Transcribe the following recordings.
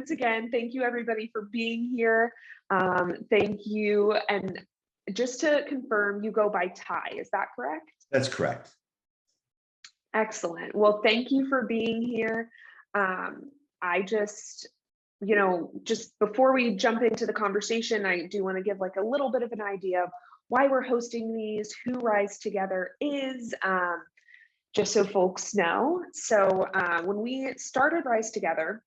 again, thank you everybody for being here. Thank you. And just to confirm, you go by Ty, is that correct? That's correct. Excellent. Well, thank you for being here. I just, just before we jump into the conversation, I do want to give like a little bit of an idea of why we're hosting these, who Rise Together is, just so folks know. So when we started Rise Together,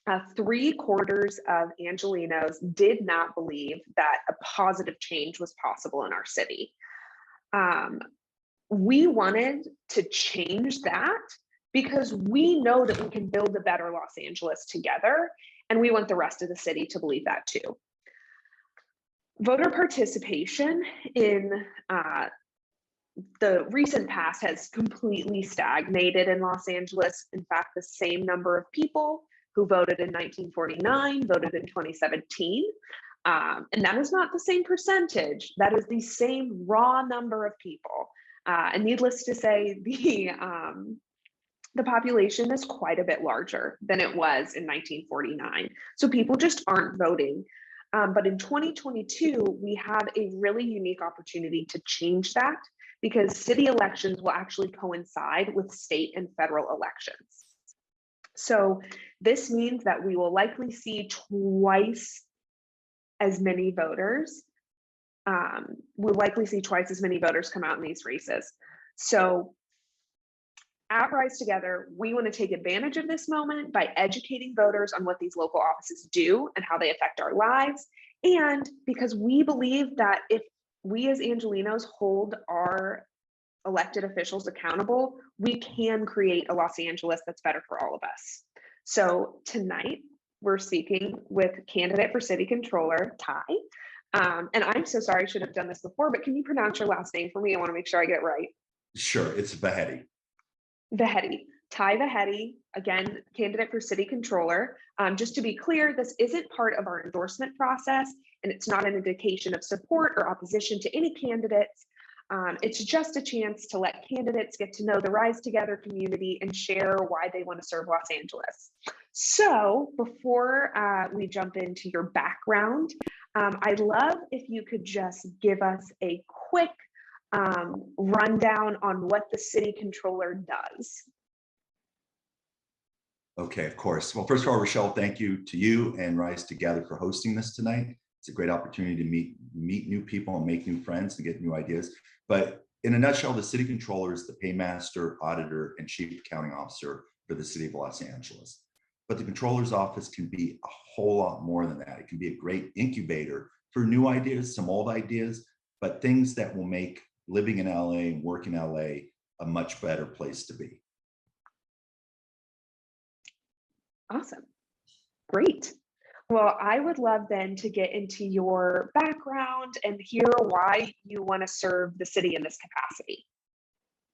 3/4 of Angelenos did not believe that a positive change was possible in our city. We wanted to change that because we know that we can build a better Los Angeles together, and we want the rest of the city to believe that too. Voter participation in the recent past has completely stagnated in Los Angeles. In fact, the same number of people who voted in 1949 voted in 2017. And that is not the same percentage. That is the same raw number of people. And needless to say, the population is quite a bit larger than it was in 1949. So people just aren't voting. But in 2022, we have a really unique opportunity to change that because city elections will actually coincide with state and federal elections. So this means that we will likely see twice as many voters. We'll likely see twice as many voters come out in these races. So at Rise Together, we want to take advantage of this moment by educating voters on what these local offices do and how they affect our lives. And because we believe that if we as Angelenos hold our elected officials accountable, we can create a Los Angeles that's better for all of us. So tonight, we're speaking with candidate for city controller, Ty. And I'm so sorry, I should have done this before, but can you pronounce your last name for me? I want to make sure I get it right. Sure, it's Vahedi. Vahedi, Ty Vahedi, again, candidate for city controller. Just to be clear, this isn't part of our endorsement process, and it's not an indication of support or opposition to any candidates. It's just a chance to let candidates get to know the Rise Together community and share why they want to serve Los Angeles. So before we jump into your background, I'd love if you could just give us a quick rundown on what the city controller does. Okay, of course. Well, first of all, Rochelle, thank you to you and Rise Together for hosting this tonight. It's a great opportunity to meet new people and make new friends and get new ideas. But in a nutshell, the city controller is the paymaster, auditor, and chief accounting officer for the city of Los Angeles. But the controller's office can be a whole lot more than that. It can be a great incubator for new ideas, some old ideas, but things that will make living in LA and work in LA a much better place to be. Awesome. Great. Well, I would love then to get into your background and hear why you want to serve the city in this capacity.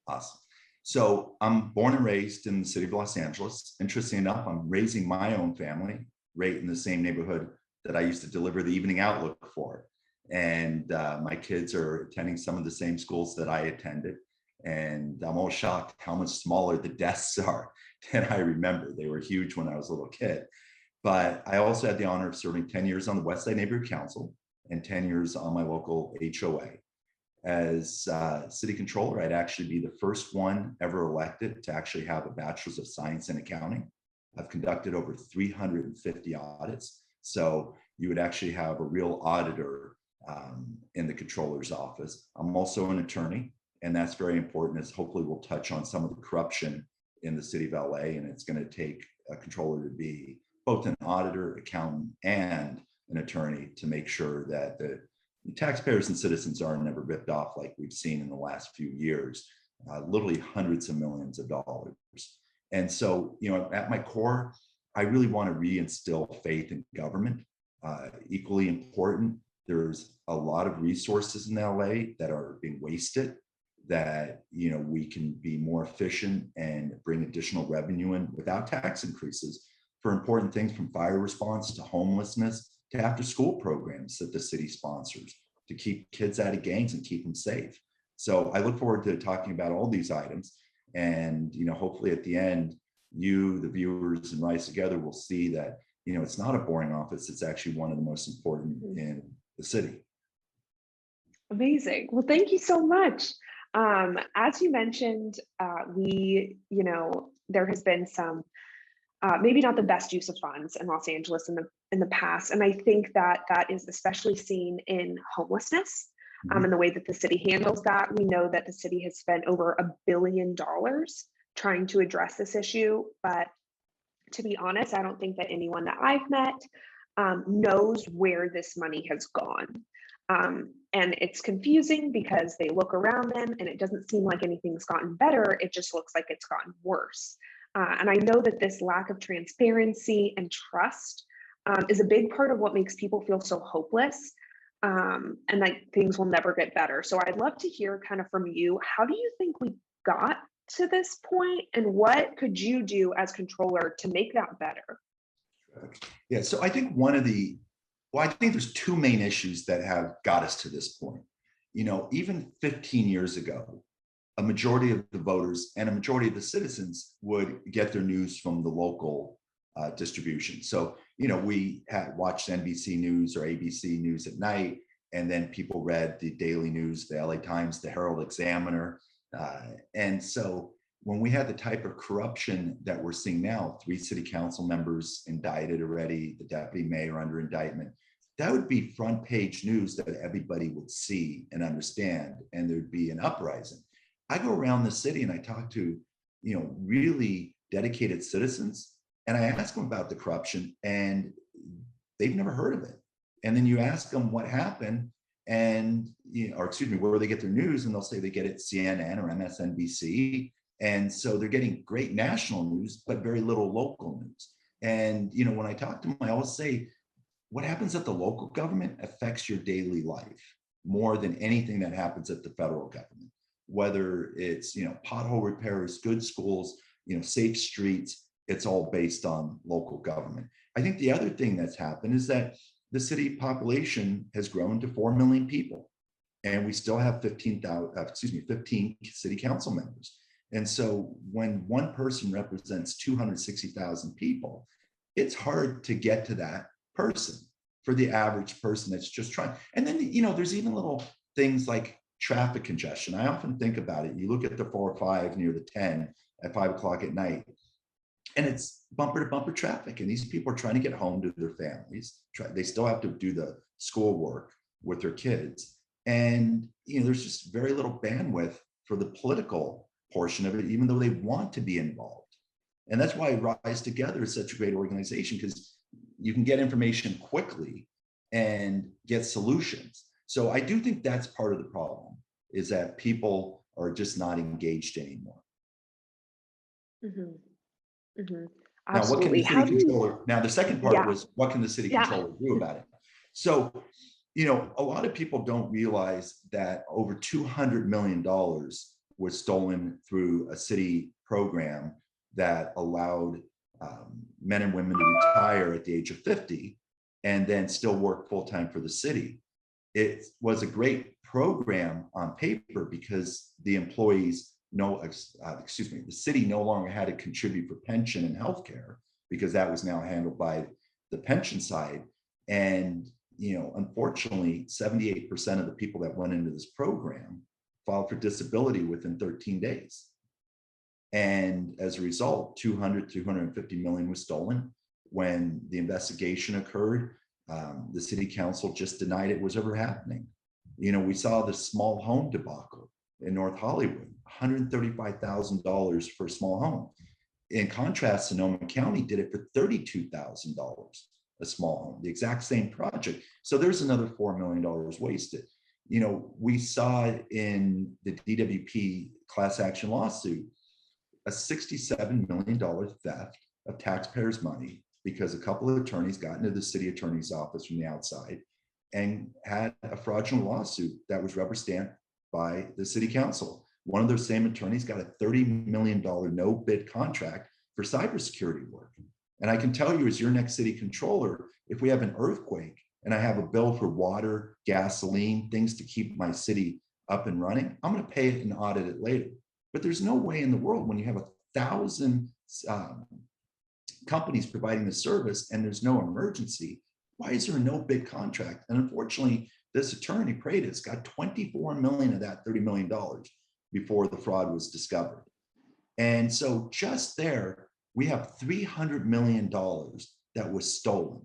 Awesome. So I'm born and raised in the city of Los Angeles. Interesting enough, I'm raising my own family right in the same neighborhood that I used to deliver the Evening Outlook for. And my kids are attending some of the same schools that I attended. And I'm always shocked how much smaller the desks are than I remember. They were huge when I was a little kid. But I also had the honor of serving 10 years on the West Side Neighborhood Council and 10 years on my local HOA. As city controller, I'd actually be the first one ever elected to actually have a bachelor's of science in accounting. I've conducted over 350 audits. So you would actually have a real auditor in the controller's office. I'm also an attorney, and that's very important, as hopefully we'll touch on some of the corruption in the city of LA, and it's going to take a controller to be both an auditor, accountant, and an attorney to make sure that the taxpayers and citizens are never ripped off like we've seen in the last few years, literally hundreds of millions of dollars. And so, at my core, I really want to reinstill faith in government. Equally important, there's a lot of resources in LA that are being wasted, that we can be more efficient and bring additional revenue in without tax increases for important things from fire response to homelessness to after school programs that the city sponsors to keep kids out of gangs and keep them safe. So I look forward to talking about all these items, and hopefully at the end, you, the viewers, and Rise Together will see that it's not a boring office. It's actually one of the most important in the city. Amazing. Well, thank you so much. As you mentioned, there has been some maybe not the best use of funds in Los Angeles in the past, and I think that is especially seen in homelessness. And the way that the city handles that. We know that the city has spent over $1 billion trying to address this issue, but to be honest, I don't think that anyone that I've met knows where this money has gone. And it's confusing because they look around them and it doesn't seem like anything's gotten better. It just looks like it's gotten worse. And I know that this lack of transparency and trust is a big part of what makes people feel so hopeless, and that things will never get better. So I'd love to hear kind of from you, how do you think we got to this point, and what could you do as controller to make that better? Yeah, so I think I think there's two main issues that have got us to this point. Even 15 years ago, a majority of the voters and a majority of the citizens would get their news from the local distribution. So, we had watched NBC News or ABC News at night, and then people read the daily news, the LA Times, the Herald Examiner. And so when we had the type of corruption that we're seeing now, 3 city council members indicted already, the deputy mayor under indictment, that would be front page news that everybody would see and understand, and there'd be an uprising. I go around the city and I talk to, really dedicated citizens, and I ask them about the corruption, and they've never heard of it. And then you ask them what happened, and where they get their news, and they'll say they get it CNN or MSNBC. And so they're getting great national news, but very little local news. And when I talk to them, I always say, what happens at the local government affects your daily life more than anything that happens at the federal government. Whether it's pothole repairs, good schools, safe streets, it's all based on local government. I think the other thing that's happened is that the city population has grown to 4 million people, and we still have 15 city council members. And so when one person represents 260,000 people, it's hard to get to that person for the average person that's just trying. And then, there's even little things like traffic congestion. I often think about it. You look at the 405 near the 10 at 5 o'clock at night, and it's bumper to bumper traffic. And these people are trying to get home to their families. They still have to do the schoolwork with their kids. And, there's just very little bandwidth for the political portion of it, even though they want to be involved. And that's why Rise Together is such a great organization, because you can get information quickly and get solutions. So I do think that's part of the problem, is that people are just not engaged anymore. Mm-hmm. Mm-hmm. Now, what can the city controller, now the second part was, what can the city controller do about it? So, a lot of people don't realize that over $200 million was stolen through a city program that allowed men and women to retire at the age of 50 and then still work full-time for the city. It was a great program on paper because the employees the city no longer had to contribute for pension and healthcare, because that was now handled by the pension side. And, unfortunately, 78% of the people that went into this program filed for disability within 13 days. And as a result, 250 million was stolen. When the investigation occurred, the city council just denied it was ever happening. We saw the small home debacle in North Hollywood, $135,000 for a small home. In contrast, Sonoma County did it for $32,000 a small home, the exact same project. So there's another $4 million wasted. We saw in the DWP class action lawsuit a $67 million theft of taxpayers' money, because a couple of attorneys got into the city attorney's office from the outside and had a fraudulent lawsuit that was rubber stamped by the city council. One of those same attorneys got a $30 million no bid contract for cybersecurity work. And I can tell you, as your next city controller, if we have an earthquake and I have a bill for water, gasoline, things to keep my city up and running, I'm going to pay it and audit it later. But there's no way in the world, when you have 1,000 companies providing the service and there's no emergency, why is there no big contract? And unfortunately, this attorney, Pradas, got 24 million of that $30 million before the fraud was discovered. And so just there, we have $300 million that was stolen.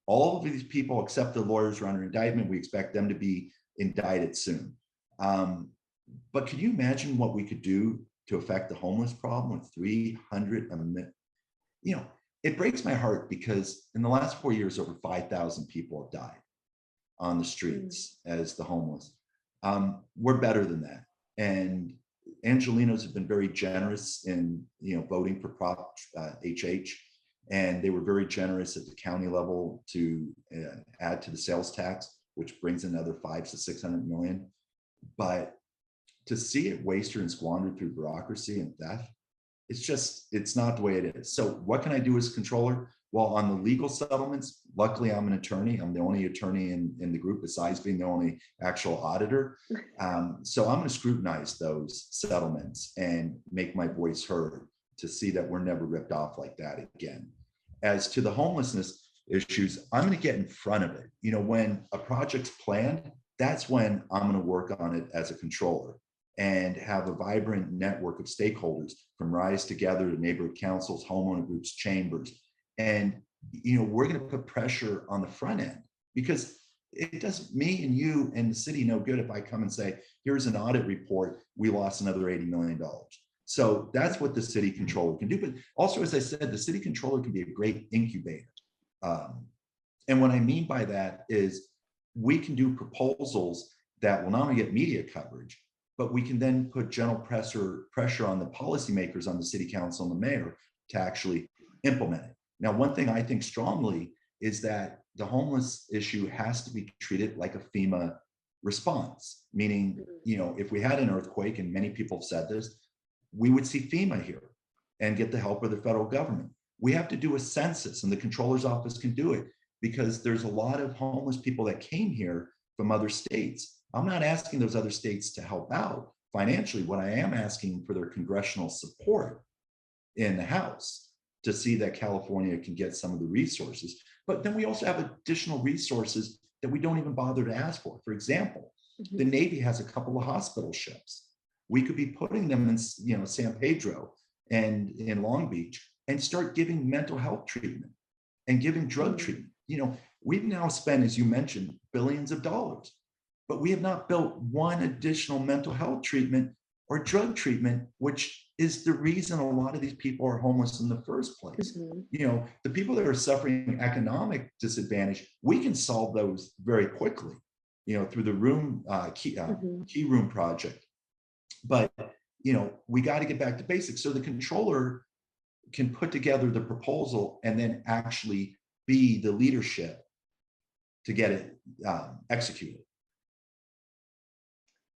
All of these people, except the lawyers, are under indictment. We expect them to be indicted soon. But can you imagine what we could do to affect the homeless problem with 300 million? You know, it breaks my heart because in the last 4 years, over 5,000 people have died on the streets as the homeless. We're better than that. And Angelinos have been very generous in, voting for Prop HH, and they were very generous at the county level to add to the sales tax, which brings another 500 to 600 million. But to see it wasted and squandered through bureaucracy and theft, it's not the way it is. So what can I do as controller? Well, on the legal settlements, luckily I'm an attorney. I'm the only attorney in the group besides being the only actual auditor. So I'm going to scrutinize those settlements and make my voice heard to see that we're never ripped off like that again. As to the homelessness issues, I'm going to get in front of it. When a project's planned, that's when I'm going to work on it as a controller and have a vibrant network of stakeholders from Rise Together to neighborhood councils, homeowner groups, chambers. And, we're going to put pressure on the front end because it does me and you and the city no good if I come and say, here's an audit report, we lost another $80 million. So that's what the city controller can do. But also, as I said, the city controller can be a great incubator. And what I mean by that is we can do proposals that will not only get media coverage, but we can then put general pressure on the policymakers, on the city council and the mayor to actually implement it. Now, one thing I think strongly is that the homeless issue has to be treated like a FEMA response, meaning, if we had an earthquake, and many people have said this, we would see FEMA here and get the help of the federal government. We have to do a census, and the controller's office can do it because there's a lot of homeless people that came here from other states. I'm not asking those other states to help out financially. What I am asking for their congressional support in the House to see that California can get some of the resources. But then we also have additional resources that we don't even bother to ask for. For example, the Navy has a couple of hospital ships. We could be putting them in, San Pedro and in Long Beach and start giving mental health treatment and giving drug treatment. We've now spent, as you mentioned, billions of dollars, but we have not built one additional mental health treatment or drug treatment, which is the reason a lot of these people are homeless in the first place. The people that are suffering economic disadvantage, we can solve those very quickly, through the key room project. But, we got to get back to basics. So the controller can put together the proposal and then actually be the leadership to get it executed.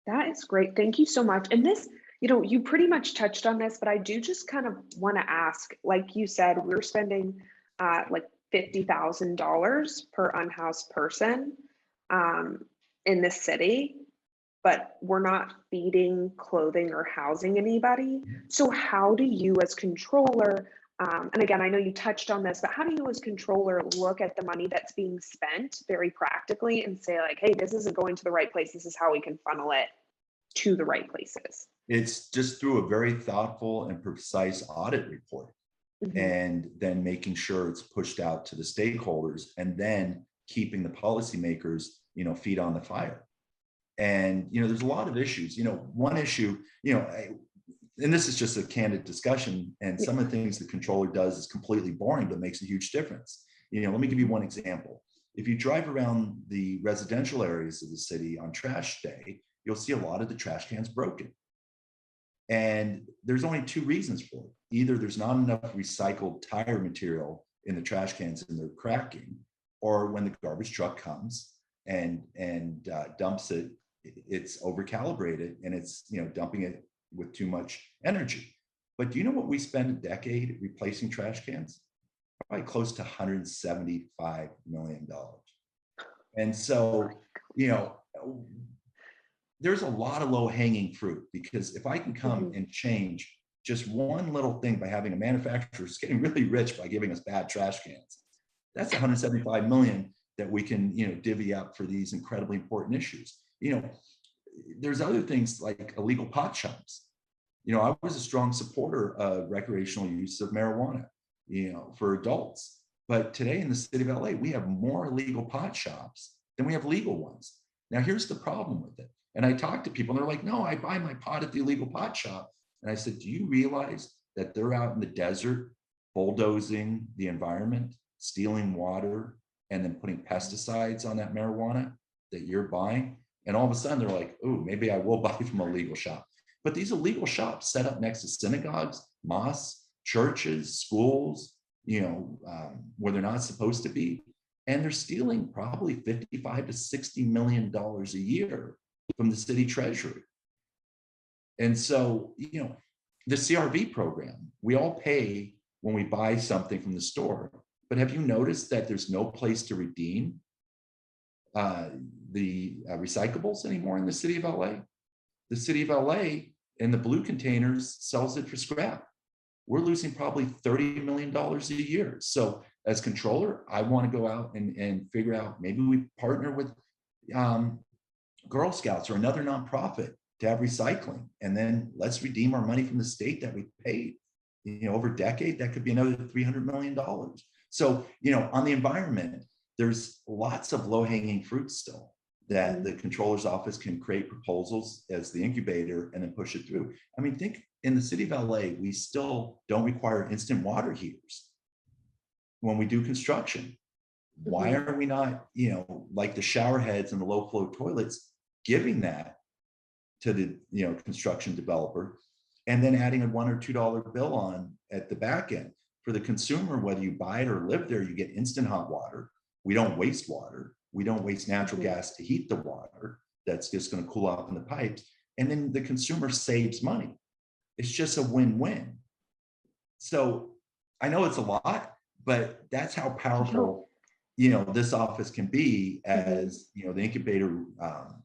That is great. Thank you so much. And this, you pretty much touched on this, but I do just kind of want to ask, like you said, we're spending like $50,000 per unhoused person in this city, but we're not feeding, clothing, or housing anybody. So how do you as controller, and again, I know you touched on this, but how do you as controller look at the money that's being spent very practically and say like, hey, this isn't going to the right place. This is how we can funnel it to the right places? It's just through a very thoughtful and precise audit report, and then making sure it's pushed out to the stakeholders, and then keeping the policymakers, feet on the fire. And, there's a lot of issues, one issue, and this is just a candid discussion, and some of the things the controller does is completely boring, but makes a huge difference. Let me give you one example. If you drive around the residential areas of the city on trash day, you'll see a lot of the trash cans broken. And there's only two reasons for it. Either there's not enough recycled tire material in the trash cans and they're cracking, or when the garbage truck comes and dumps it, it's overcalibrated and it's dumping it with too much energy. But do you know what we spend a decade replacing trash cans? Probably close to $175 million. And so, there's a lot of low hanging fruit, because if I can come and change just one little thing by having a manufacturer who's getting really rich by giving us bad trash cans. That's 175 million that we can, divvy up for these incredibly important issues. There's other things like illegal pot shops. I was a strong supporter of recreational use of marijuana, for adults. But today in the city of LA, we have more illegal pot shops than we have legal ones. Now, here's the problem with it. And I talk to people and they're like, no, I buy my pot at the illegal pot shop. And I said, do you realize that they're out in the desert bulldozing the environment, stealing water, and then putting pesticides on that marijuana that you're buying? And all of a sudden they're like, oh, maybe I will buy from a legal shop. But these illegal shops set up next to synagogues, mosques, churches, schools, where they're not supposed to be. And they're stealing probably $55 to $60 million a year from the city treasury. And so, the CRV program, we all pay when we buy something from the store. But have you noticed that there's no place to redeem the recyclables anymore in the city of LA? The city of LA in the blue containers sells it for scrap. We're losing probably $30 million a year. So as controller, I want to go out and figure out, maybe we partner with Girl Scouts or another nonprofit to have recycling. And then let's redeem our money from the state that we paid. Over a decade, that could be another $300 million. So, on the environment, there's lots of low-hanging fruit still that the controller's office can create proposals as the incubator and then push it through. I mean, think in the city of LA, we still don't require instant water heaters when we do construction. Why are we not, like the shower heads and the low flow toilets, giving that to the, construction developer and then adding a $1 or $2 bill on at the back end? For the consumer, whether you buy it or live there, you get instant hot water. We don't waste water. We don't waste natural gas to heat the water. That's just going to cool off in the pipes. And then the consumer saves money. It's just a win-win. So I know it's a lot, but that's how powerful, this office can be as, the incubator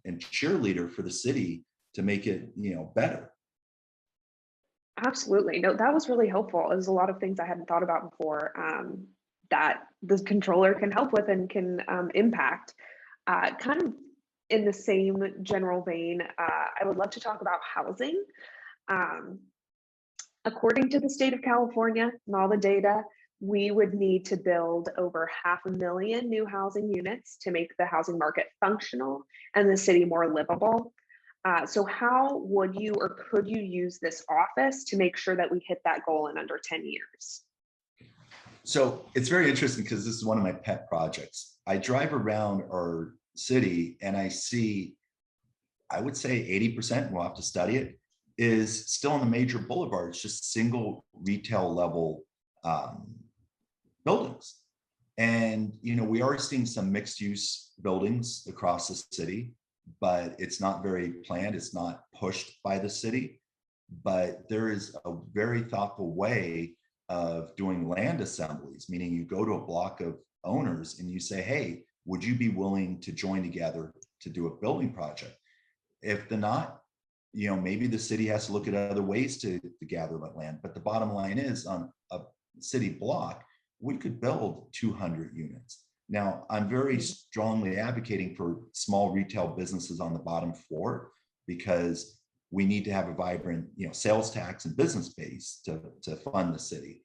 and cheerleader for the city to make it, better. Absolutely. No, that was really helpful. There's a lot of things I hadn't thought about before that the controller can help with and can impact. Kind of in the same general vein, I would love to talk about housing. According to the state of California and all the data, we would need to build over 500,000 new housing units to make the housing market functional and the city more livable. So how would you or could you use this office to make sure that we hit that goal in under 10 years? So it's very interesting because this is one of my pet projects. I drive around our city and I see, I would say 80%, we'll have to study it, is still on the major boulevards, just single retail level buildings. And, we are seeing some mixed use buildings across the city, but it's not very planned. It's not pushed by the city, but there is a very thoughtful way of doing land assemblies, meaning you go to a block of owners and you say, hey, would you be willing to join together to do a building project? If they're not, maybe the city has to look at other ways to gather that land. But the bottom line is, on a city block, we could build 200 units. Now, I'm very strongly advocating for small retail businesses on the bottom floor because we need to have a vibrant, sales tax and business base to fund the city.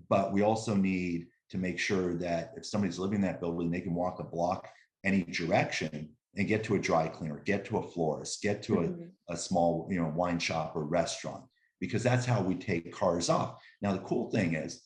But we also need to make sure that if somebody's living in that building, they can walk a block any direction and get to a dry cleaner, get to a florist, get to a small, wine shop or restaurant, because that's how we take cars off. Now, the cool thing is,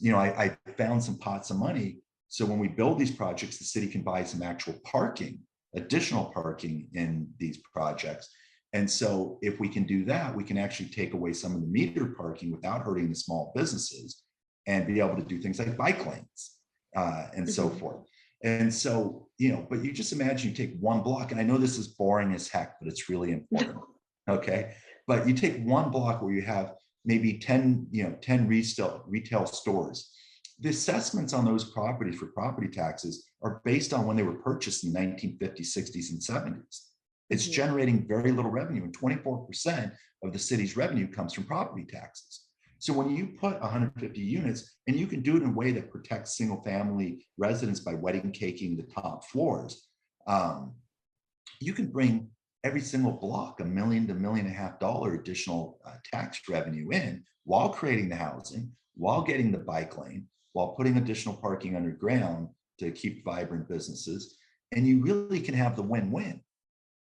I found some pots of money. So when we build these projects, the city can buy some actual parking, additional parking in these projects. And so if we can do that, we can actually take away some of the meter parking without hurting the small businesses and be able to do things like bike lanes and so forth. And so, but you just imagine you take one block, and I know this is boring as heck, but it's really important. Okay. But you take one block where you have maybe 10 retail stores. The assessments on those properties for property taxes are based on when they were purchased in the 1950s, 60s, and 70s. It's generating very little revenue, and 24% of the city's revenue comes from property taxes. So when you put 150 units, and you can do it in a way that protects single family residents by wedding caking the top floors, um, you can bring every single block $1 to $1.5 million additional tax revenue in, while creating the housing, while getting the bike lane, while putting additional parking underground to keep vibrant businesses. And you really can have the win-win.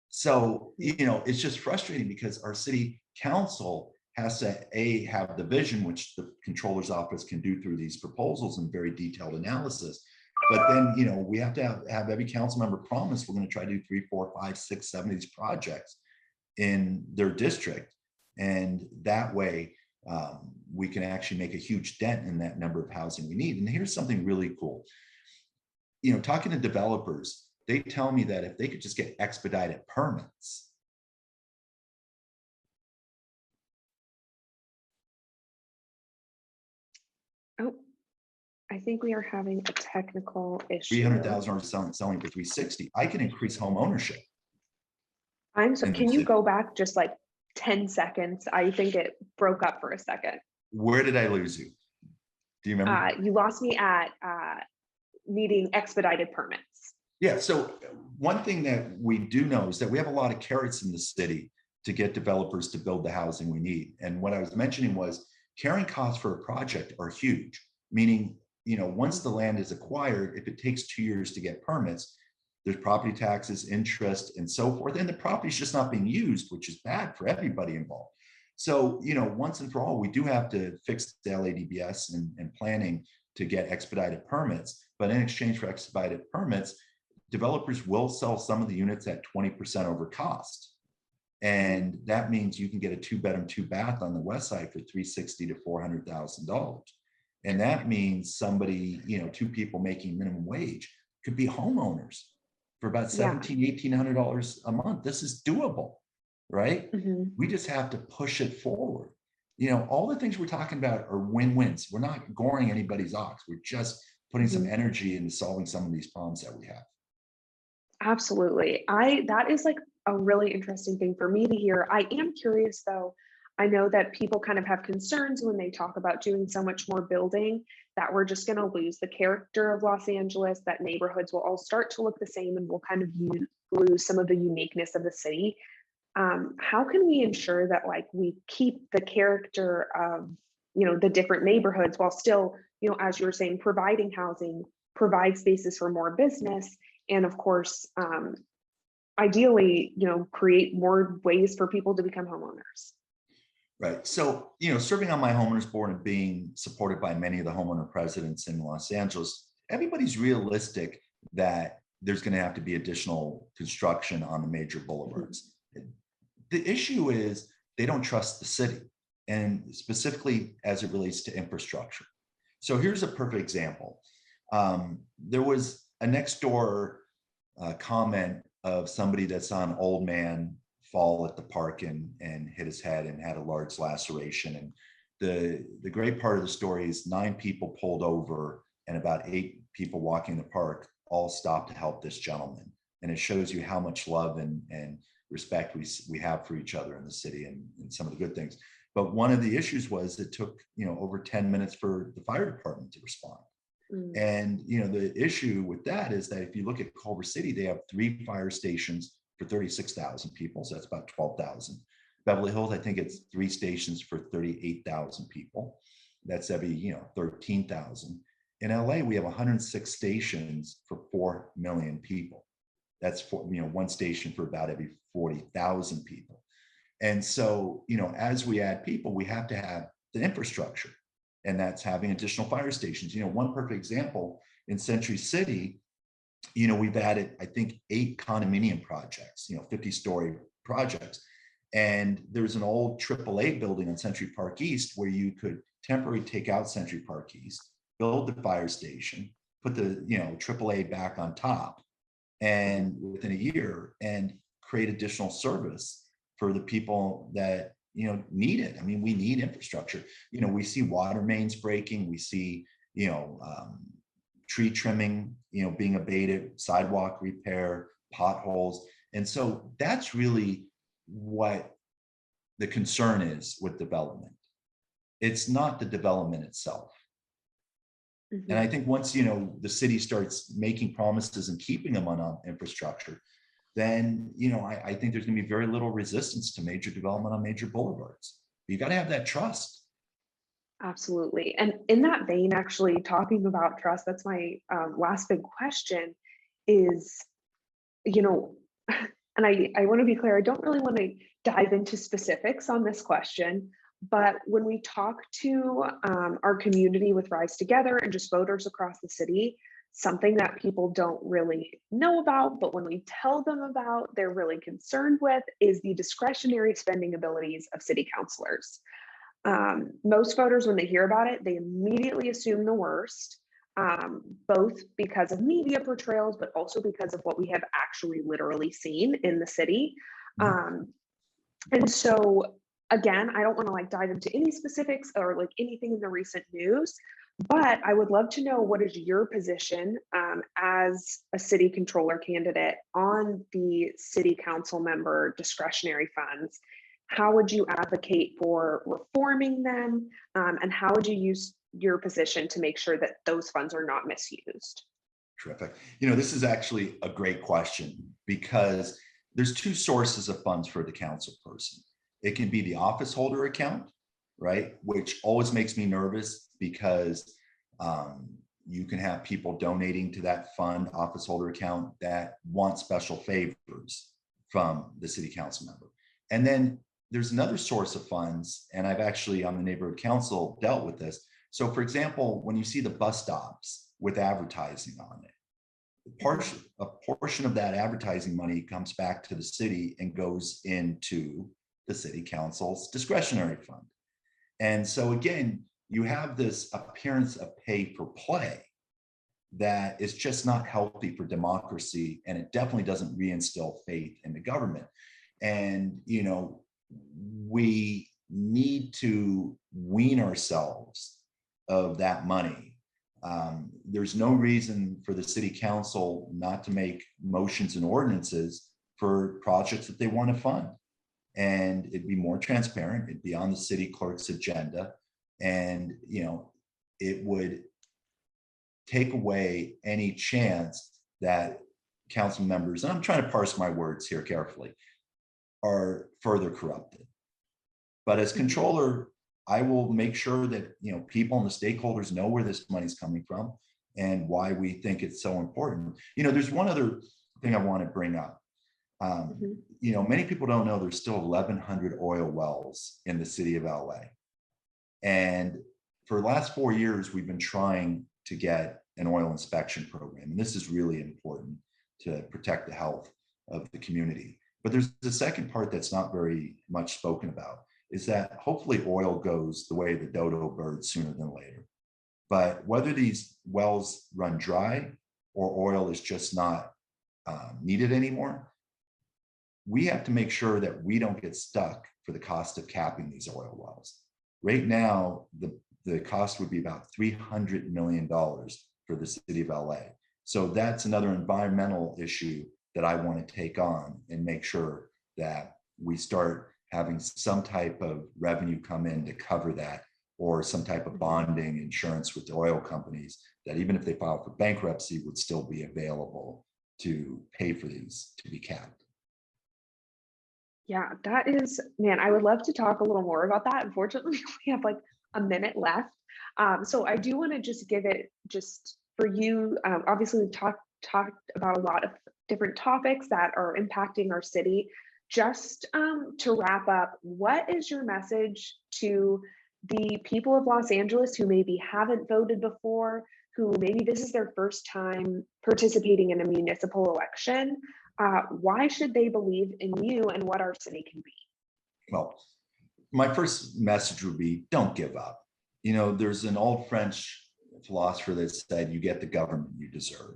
So, it's just frustrating because our city council has to have the vision, which the controller's office can do through these proposals and very detailed analysis. But then, we have to have every council member promise we're going to try to do 3, 4, 5, 6, 7 of these projects in their district. And that way, we can actually make a huge dent in that number of housing we need. And here's something really cool. Talking to developers, they tell me that if they could just get expedited permits. Oh, I think we are having a technical issue. $300,000 selling for 360. I can increase home ownership. Can you go back just like 10 seconds? I think it broke up for a second. Where did I lose you? Do you remember? You lost me at needing expedited permits. Yeah. So one thing that we do know is that we have a lot of carrots in the city to get developers to build the housing we need. And what I was mentioning was carrying costs for a project are huge, meaning, once the land is acquired, if it takes 2 years to get permits, there's property taxes, interest, and so forth. And the property is just not being used, which is bad for everybody involved. So, once and for all, we do have to fix the LADBS and planning to get expedited permits. But in exchange for expedited permits, developers will sell some of the units at 20% over cost. And that means you can get a 2-bedroom, 2-bath on the west side for $360,000 to $400,000. And that means somebody, 2 people making minimum wage could be homeowners for about $1,700, $1,800 a month. This is doable, right? Mm-hmm. We just have to push it forward. All the things we're talking about are win-wins. We're not goring anybody's ox. We're just putting some energy into solving some of these problems that we have. Absolutely. That is like a really interesting thing for me to hear. I am curious though. I know that people kind of have concerns when they talk about doing so much more building that we're just going to lose the character of Los Angeles, that neighborhoods will all start to look the same and we'll kind of lose some of the uniqueness of the city. How can we ensure that like we keep the character of, the different neighborhoods while still, as you were saying, providing housing, provide spaces for more business, and of course, ideally, create more ways for people to become homeowners. Right. So, serving on my homeowners board and being supported by many of the homeowner presidents in Los Angeles, everybody's realistic that there's going to have to be additional construction on the major boulevards. The issue is they don't trust the city, and specifically as it relates to infrastructure. So here's a perfect example. There was a next door comment of somebody that saw an old man fall at the park and hit his head and had a large laceration. And the great part of the story is 9 people pulled over and about 8 people walking the park all stopped to help this gentleman. And it shows you how much love and respect we have for each other in the city and some of the good things. But one of the issues was it took, over 10 minutes for the fire department to respond. And, the issue with that is that if you look at Culver City, they have 3 fire stations for 36,000 people. So that's about 12,000. Beverly Hills, I think it's 3 stations for 38,000 people. That's every, 13,000. In LA, we have 106 stations for 4 million people. That's for, 1 station for about every 40,000 people. And so, as we add people, we have to have the infrastructure, and that's having additional fire stations. One perfect example in Century City, we've added, I think, 8 condominium projects, 50-story projects. And there's an old AAA building on Century Park East where you could temporarily take out Century Park East, build the fire station, put the, AAA back on top, and within a year, and create additional service for the people that, need it. I mean, we need infrastructure. We see water mains breaking. We see, tree trimming, being abated, sidewalk repair, potholes. And so that's really what the concern is with development. It's not the development itself. And I think once, the city starts making promises and keeping them on infrastructure, then, I think there's gonna be very little resistance to major development on major boulevards. You got to have that trust. Absolutely. And in that vein, actually talking about trust, that's my last big question is, you know, and I want to be clear, I don't really want to dive into specifics on this question, but when we talk to our community with Rise Together and just voters across the city, something that people don't really know about, but when we tell them about, they're really concerned with is the discretionary spending abilities of city councilors. Most voters, when they hear about it, they immediately assume the worst, both because of media portrayals, but also because of what we have actually literally seen in the city. And so, again, I don't want to like dive into any specifics or like anything in the recent news, but I would love to know what is your position as a city controller candidate on the city council member discretionary funds. How would you advocate for reforming them? And how would you use your position to make sure that those funds are not misused? Terrific. This is actually a great question because there's two sources of funds for the council person. It can be the office holder account, right? Which always makes me nervous because you can have people donating to that fund office holder account that want special favors from the city council member. And then there's another source of funds, and I've actually on the neighborhood council dealt with this. So for example, when you see the bus stops with advertising on it, a portion of that advertising money comes back to the city and goes into the city council's discretionary fund. And so again, you have this appearance of pay for play that is just not healthy for democracy, and it definitely doesn't reinstill faith in the government. And we need to wean ourselves of that money. There's no reason for the city council not to make motions and ordinances for projects that they want to fund. And it'd be more transparent, it'd be on the city clerk's agenda. And, it would take away any chance that council members, and I'm trying to parse my words here carefully, are further corrupted. But as controller, I will make sure that people and the stakeholders know where this money's coming from and why we think it's so important. There's one other thing I want to bring up. Many people don't know there's still 1,100 oil wells in the city of LA. And for the last 4 years, we've been trying to get an oil inspection program. And this is really important to protect the health of the community. But there's the second part that's not very much spoken about, is that hopefully oil goes the way of the dodo bird sooner than later. But whether these wells run dry or oil is just not needed anymore, we have to make sure that we don't get stuck for the cost of capping these oil wells. Right now, the cost would be about $300 million for the city of LA. So that's another environmental issue that I want to take on and make sure that we start having some type of revenue come in to cover that, or some type of bonding insurance with the oil companies that even if they file for bankruptcy would still be available to pay for these to be capped. Yeah, that is, man, I would love to talk a little more about that. Unfortunately, we have like a minute left. So I do want to just give it just for you. Obviously, we've talked about a lot of different topics that are impacting our city. Just to wrap up, what is your message to the people of Los Angeles who maybe haven't voted before, who maybe this is their first time participating in a municipal election? Why should they believe in you and what our city can be? Well, my first message would be don't give up. There's an old French philosopher that said, you get the government you deserve.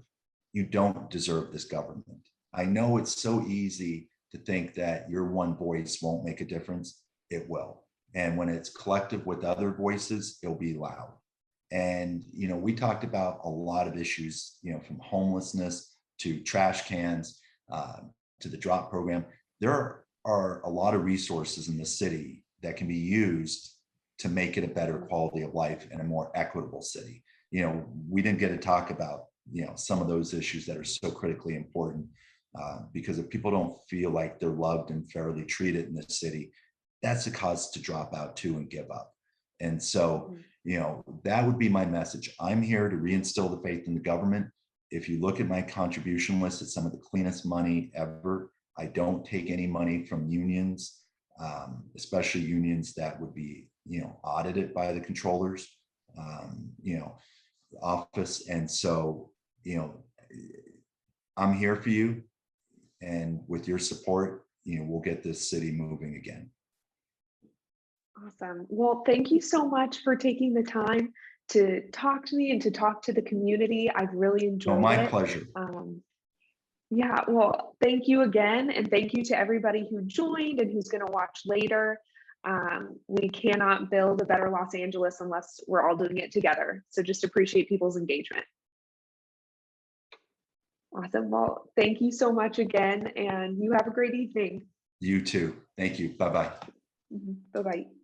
You don't deserve this government. I know it's so easy to think that your one voice won't make a difference. It will. And when it's collective with other voices, it'll be loud. And, we talked about a lot of issues, from homelessness to trash cans, to the drop program. There are a lot of resources in the city that can be used to make it a better quality of life and a more equitable city. You know, we didn't get to talk about, you know, some of those issues that are so critically important, because if people don't feel like they're loved and fairly treated in this city, that's a cause to drop out too and give up. And so, you know, that would be my message. I'm here to reinstill the faith in the government. If you look at my contribution list, it's some of the cleanest money ever. I don't take any money from unions, especially unions that would be, you know, audited by the controllers, you know, office. And so, you know, I'm here for you. And with your support, you know, we'll get this city moving again. Awesome. Well, thank you so much for taking the time to talk to me and to talk to the community. I've really enjoyed No, my it. pleasure. Yeah, well, thank you again. And thank you to everybody who joined and who's going to watch later. We cannot build a better Los Angeles unless we're all doing it together. So just appreciate people's engagement. Awesome. Well, thank you so much again, and you have a great evening. You too. Thank you. Bye-bye. Bye-bye.